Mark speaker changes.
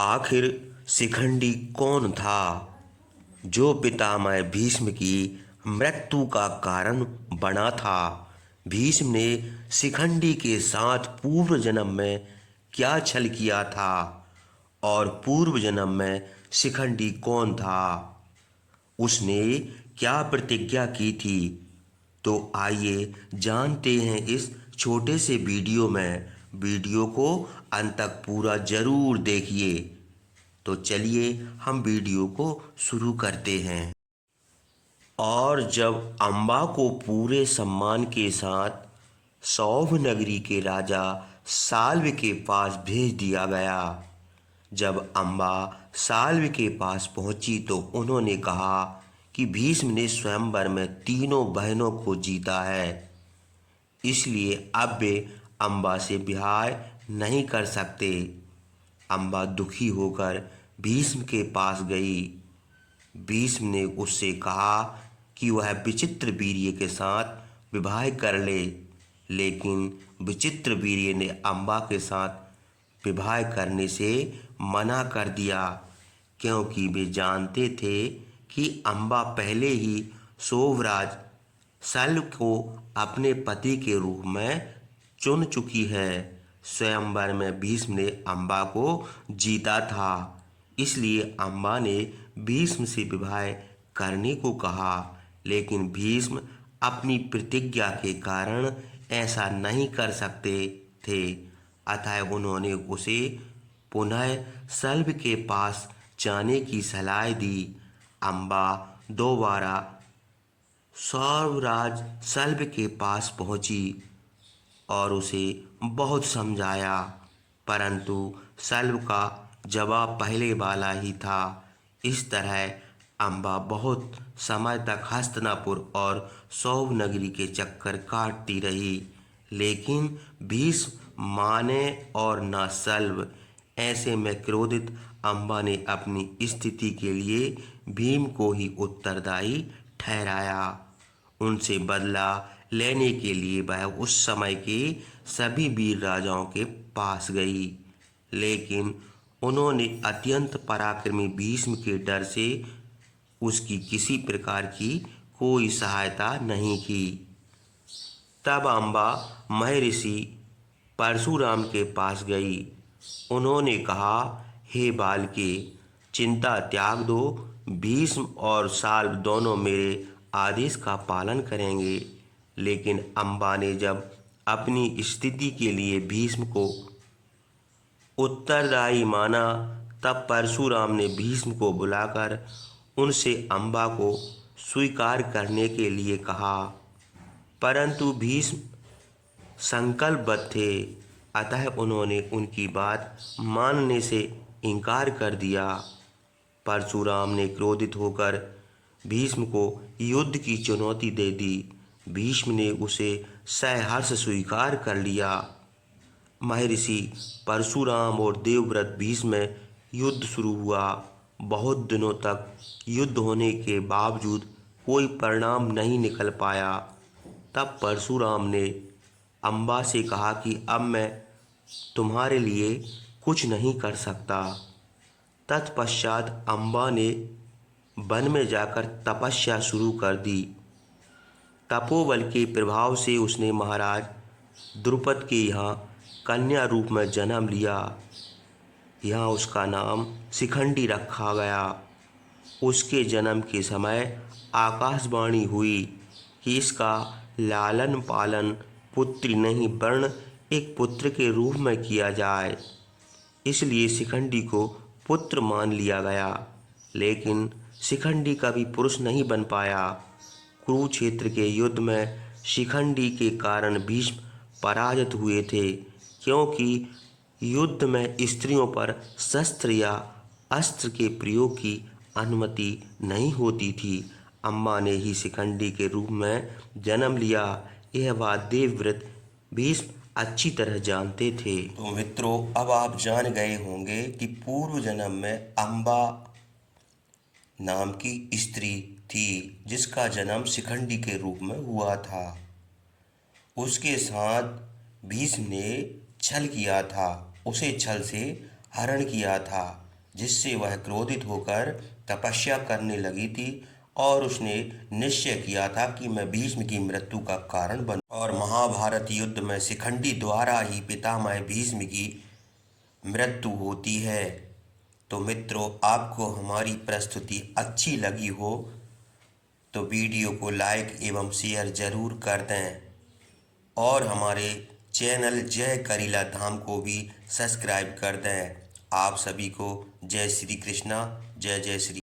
Speaker 1: आखिर शिखंडी कौन था जो पितामह भीष्म की मृत्यु का कारण बना था। भीष्म ने शिखंडी के साथ पूर्व जन्म में क्या छल किया था और पूर्व जन्म में शिखंडी कौन था, उसने क्या प्रतिज्ञा की थी। तो आइए जानते हैं इस छोटे से वीडियो में। वीडियो को अंत तक पूरा जरूर देखिए। तो चलिए हम वीडियो को शुरू करते हैं। और जब अम्बा को पूरे सम्मान के साथ सौभ नगरी के राजा साल्व के पास भेज दिया गया। जब अम्बा साल्व के पास पहुंची तो उन्होंने कहा कि भीष्म ने स्वयंवर में तीनों बहनों को जीता है, इसलिए अब वे अम्बा से ब्याह नहीं कर सकते। अम्बा दुखी होकर भीष्म के पास गई। भीष्म ने उससे कहा कि वह विचित्र वीर्य के साथ विवाह कर ले, लेकिन विचित्र वीर्य ने अम्बा के साथ विवाह करने से मना कर दिया, क्योंकि वे जानते थे कि अम्बा पहले ही शोभराज शल्य को अपने पति के रूप में चुन चुकी है। स्वयंवर में भीष्म ने अम्बा को जीता था, इसलिए अम्बा ने भीष्म से विवाह करने को कहा, लेकिन भीष्म अपनी प्रतिज्ञा के कारण ऐसा नहीं कर सकते थे। अतः उन्होंने उसे पुनः शल्य के पास जाने की सलाह दी। अम्बा दोबारा सौरवराज शल्य के पास पहुंची और उसे बहुत समझाया, परंतु शल्य का जवाब पहले वाला ही था। इस तरह अम्बा बहुत समय तक हस्तिनापुर और सौभ नगरी के चक्कर काटती रही, लेकिन भीष्म माने और न शल्य। ऐसे में क्रोधित अम्बा ने अपनी स्थिति के लिए भीम को ही उत्तरदायी ठहराया। उनसे बदला लेने के लिए वह उस समय के सभी वीर राजाओं के पास गई, लेकिन उन्होंने अत्यंत पराक्रमी भीष्म के डर से उसकी किसी प्रकार की कोई सहायता नहीं की। तब अम्बा महर्षि परशुराम के पास गई। उन्होंने कहा, हे बालके, चिंता त्याग दो। भीष्म और शाल्व दोनों मेरे आदेश का पालन करेंगे। लेकिन अम्बा ने जब अपनी स्थिति के लिए भीष्म को उत्तरदायी माना, तब परशुराम ने भीष्म को बुलाकर उनसे अम्बा को स्वीकार करने के लिए कहा, परंतु भीष्म संकल्पबद्ध थे। अतः उन्होंने उनकी बात मानने से इनकार कर दिया। परशुराम ने क्रोधित होकर भीष्म को युद्ध की चुनौती दे दी। भीष्म ने उसे सहर्ष स्वीकार कर लिया। महर्षि परशुराम और देवव्रत भीष्म में युद्ध शुरू हुआ। बहुत दिनों तक युद्ध होने के बावजूद कोई परिणाम नहीं निकल पाया। तब परशुराम ने अम्बा से कहा कि अब मैं तुम्हारे लिए कुछ नहीं कर सकता। तत्पश्चात अम्बा ने वन में जाकर तपस्या शुरू कर दी। तपोबल के प्रभाव से उसने महाराज द्रुपद के यहाँ कन्या रूप में जन्म लिया। यहाँ उसका नाम शिखंडी रखा गया। उसके जन्म के समय आकाशवाणी हुई कि इसका लालन पालन पुत्री नहीं वर्ण एक पुत्र के रूप में किया जाए, इसलिए शिखंडी को पुत्र मान लिया गया। लेकिन शिखंडी कभी पुरुष नहीं बन पाया। कुरुक्षेत्र के युद्ध में शिखंडी के कारण भीष्म पराजित हुए थे, क्योंकि युद्ध में स्त्रियों पर शस्त्र या अस्त्र के प्रयोग की अनुमति नहीं होती थी। अम्बा ने ही शिखंडी के रूप में जन्म लिया। यह बात देवव्रत भीष्म अच्छी तरह जानते थे। तो मित्रों, अब आप जान गए होंगे कि पूर्व जन्म में अम्बा नाम की स्त्री थी, जिसका जन्म शिखंडी के रूप में हुआ था। उसके साथ भीष्म ने छल किया था, उसे छल से हरण किया था। जिससे वह क्रोधित होकर तपस्या करने लगी थी और उसने निश्चय किया था कि मैं भीष्म की मृत्यु का कारण बन और महाभारत युद्ध में शिखंडी द्वारा ही पितामह भीष्म की मृत्यु होती है। तो मित्रों, आपको हमारी प्रस्तुति अच्छी लगी हो तो वीडियो को लाइक एवं शेयर जरूर कर दें और हमारे चैनल जय करीला धाम को भी सब्सक्राइब कर दें। आप सभी को जय श्री कृष्णा, जय जय श्री।